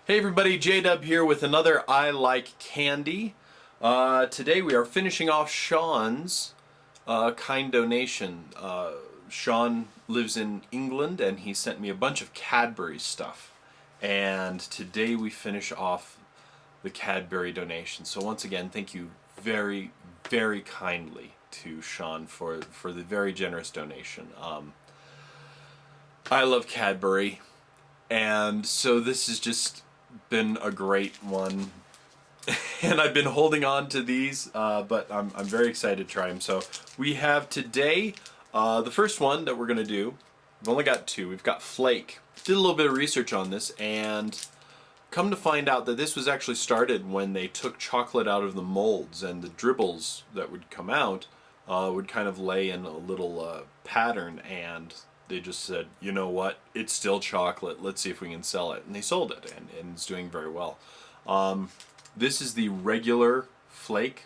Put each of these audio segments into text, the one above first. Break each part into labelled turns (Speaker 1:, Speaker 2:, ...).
Speaker 1: Hey everybody, J-Dub here with another I Like Candy. Today we are finishing off Sean's kind donation. Sean lives in England and he sent me a bunch of Cadbury stuff. And today we finish off the Cadbury donation. So once again, thank you very, very kindly to Sean for the very generous donation. I love Cadbury, and so this has just been a great one. And I've been holding on to these, but I'm very excited to try them. So we have today, the first one that we're going to do, we've only got two. We've got Flake. Did a little bit of research on this, and come to find out that this was actually started when they took chocolate out of the molds, and the dribbles that would come out would kind of lay in a little pattern, and they just said, you know what, it's still chocolate, let's see if we can sell it. And they sold it, and it's doing very well. This is the regular Flake,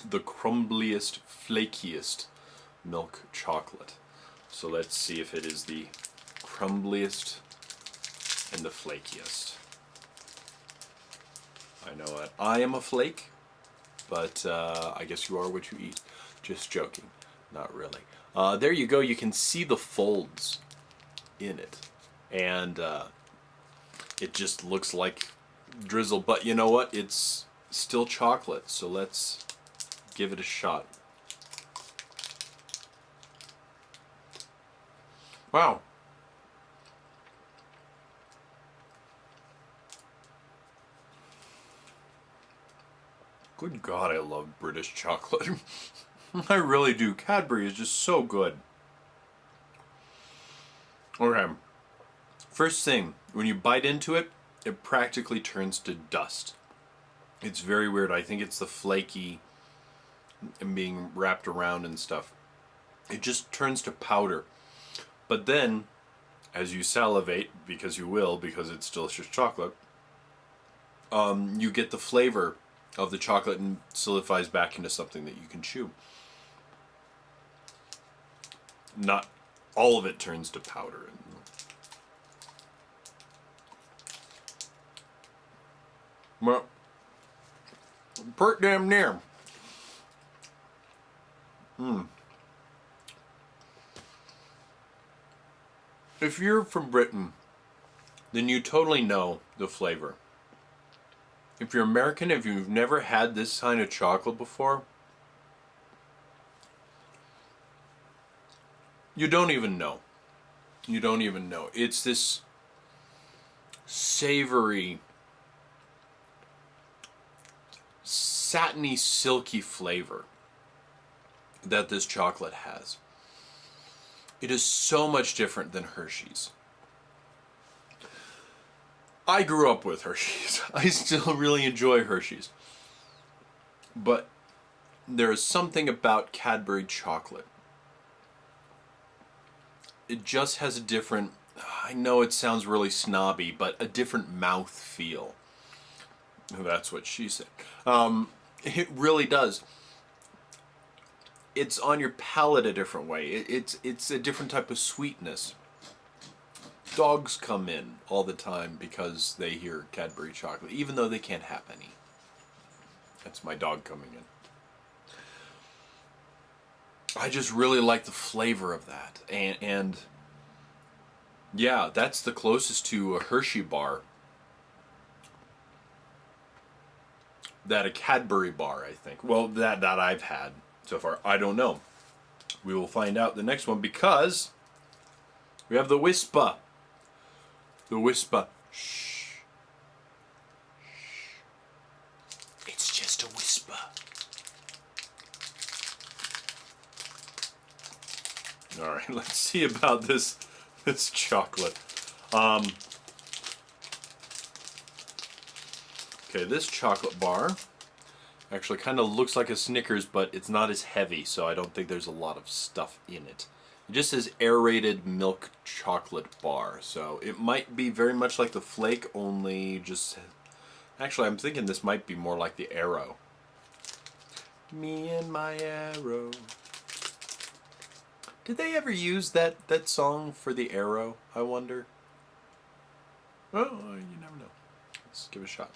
Speaker 1: the crumbliest, flakiest milk chocolate. So let's see if it is the crumbliest and the flakiest. I know that I am a flake, but I guess you are what you eat. Just joking, not really. There you go, you can see the folds in it, and it just looks like drizzle, but you know what, it's still chocolate, so let's give it a shot. Wow. Good God, I love British chocolate. I really do. Cadbury is just so good. Okay. First thing, when you bite into it, it practically turns to dust. It's very weird. I think it's the flaky and being wrapped around and stuff. It just turns to powder. But then, as you salivate, because you will, because it's delicious chocolate, you get the flavor of the chocolate and solidifies back into something that you can chew. Not all of it turns to powder. Well, pretty damn near. If you're from Britain, then you totally know the flavor. If you're American, if you've never had this kind of chocolate before, you don't even know. You don't even know. It's this savory, satiny, silky flavor that this chocolate has. It is so much different than Hershey's. I grew up with Hershey's. I still really enjoy Hershey's. But there is something about Cadbury chocolate. It just has a different, I know it sounds really snobby, but a different mouth feel. That's what she said. It really does. It's on your palate a different way. It's a different type of sweetness. Dogs come in all the time because they hear Cadbury chocolate, even though they can't have any. That's my dog coming in. I just really like the flavor of that. And yeah, that's the closest to a Hershey bar that a Cadbury bar, I think. Well, that I've had so far. I don't know. We will find out the next one, because we have the Whisper. The Whisper. Shh. Shh. It's just a whisper. All right, let's see about this chocolate. Okay, this chocolate bar actually kind of looks like a Snickers, but it's not as heavy, so I don't think there's a lot of stuff in it. It just says aerated milk chocolate bar, so it might be very much like the Flake, only just... Actually, I'm thinking this might be more like the Arrow. Me and my arrow. Did they ever use that song for the Arrow, I wonder? Oh, you never know. Let's give it a shot.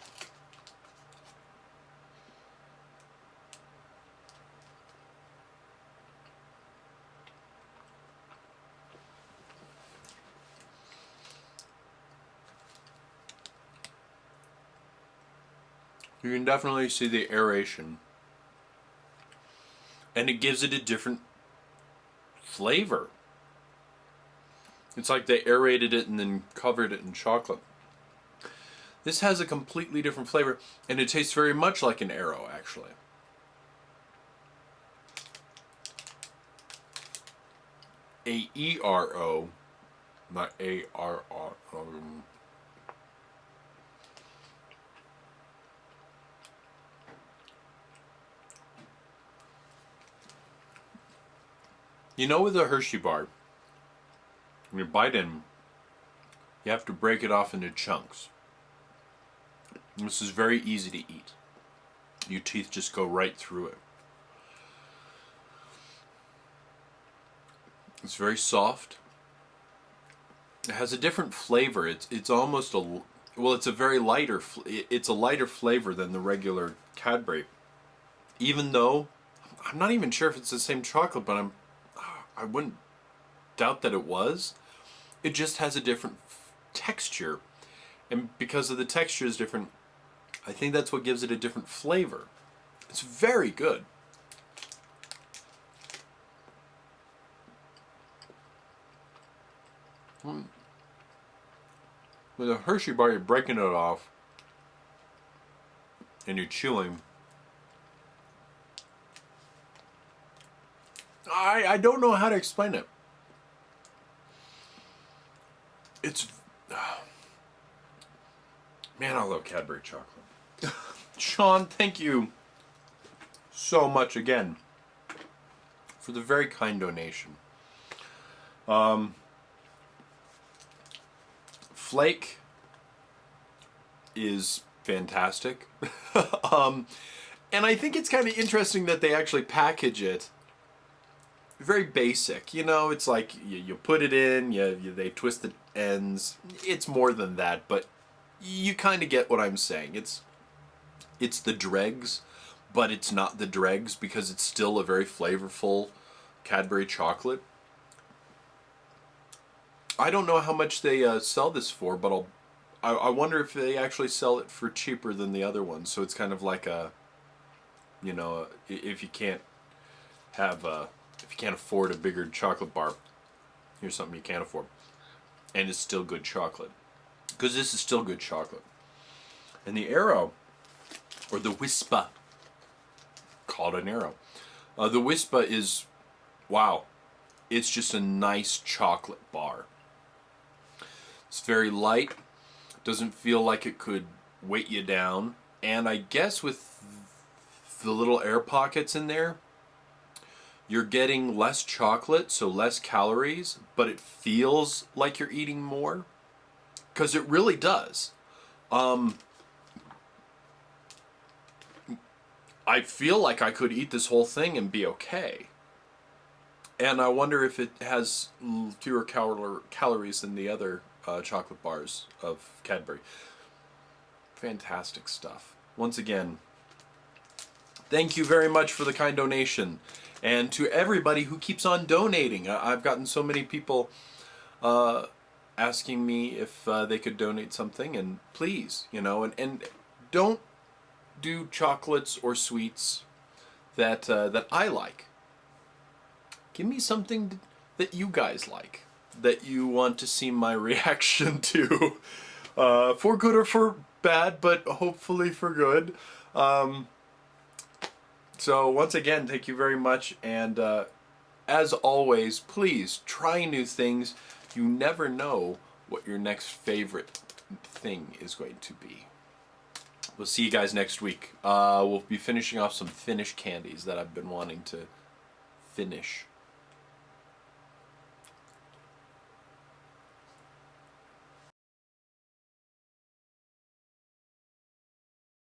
Speaker 1: You can definitely see the aeration. And it gives it a different flavor. It's like they aerated it and then covered it in chocolate. This has a completely different flavor, and it tastes very much like an Aero, actually. A-E-R-O, not A-R-R-O. You know, with a Hershey bar, when you bite in, you have to break it off into chunks. And this is very easy to eat. Your teeth just go right through it. It's very soft. It has a different flavor. It's almost a, well, it's a very lighter, it's a lighter flavor than the regular Cadbury. Even though, I'm not even sure if it's the same chocolate, but I wouldn't doubt that it was. It just has a different texture. And because of the texture is different, I think that's what gives it a different flavor. It's very good. With a Hershey bar, you're breaking it off and you're chewing. I don't know how to explain it. It's... Man, I love Cadbury chocolate. Sean, thank you so much again for the very kind donation. Flake is fantastic. And I think it's kind of interesting that they actually package it very basic. You know, it's like you put it in, they twist the ends. It's more than that, but you kind of get what I'm saying. It's the dregs, but it's not the dregs because it's still a very flavorful Cadbury chocolate. I don't know how much they sell this for, but I wonder if they actually sell it for cheaper than the other ones. So it's kind of like a, you know, if you can't afford a bigger chocolate bar, here's something you can't afford, and it's still good chocolate, because this is still good chocolate. And the Aero, or the Wispa, called an Aero, the Wispa is, wow, it's just a nice chocolate bar. It's very light, doesn't feel like it could weight you down, and I guess with the little air pockets in there, you're getting less chocolate, so less calories, but it feels like you're eating more, because it really does. I feel like I could eat this whole thing and be okay. And I wonder if it has fewer calories than the other chocolate bars of Cadbury. Fantastic stuff. Once again, thank you very much for the kind donation. And to everybody who keeps on donating. I've gotten so many people asking me if they could donate something, and please, you know, and don't do chocolates or sweets that that I like. Give me something that you guys like, that you want to see my reaction to, for good or for bad, but hopefully for good. So once again, thank you very much, and as always, please try new things. You never know what your next favorite thing is going to be. We'll see you guys next week. We'll be finishing off some Finnish candies that I've been wanting to finish.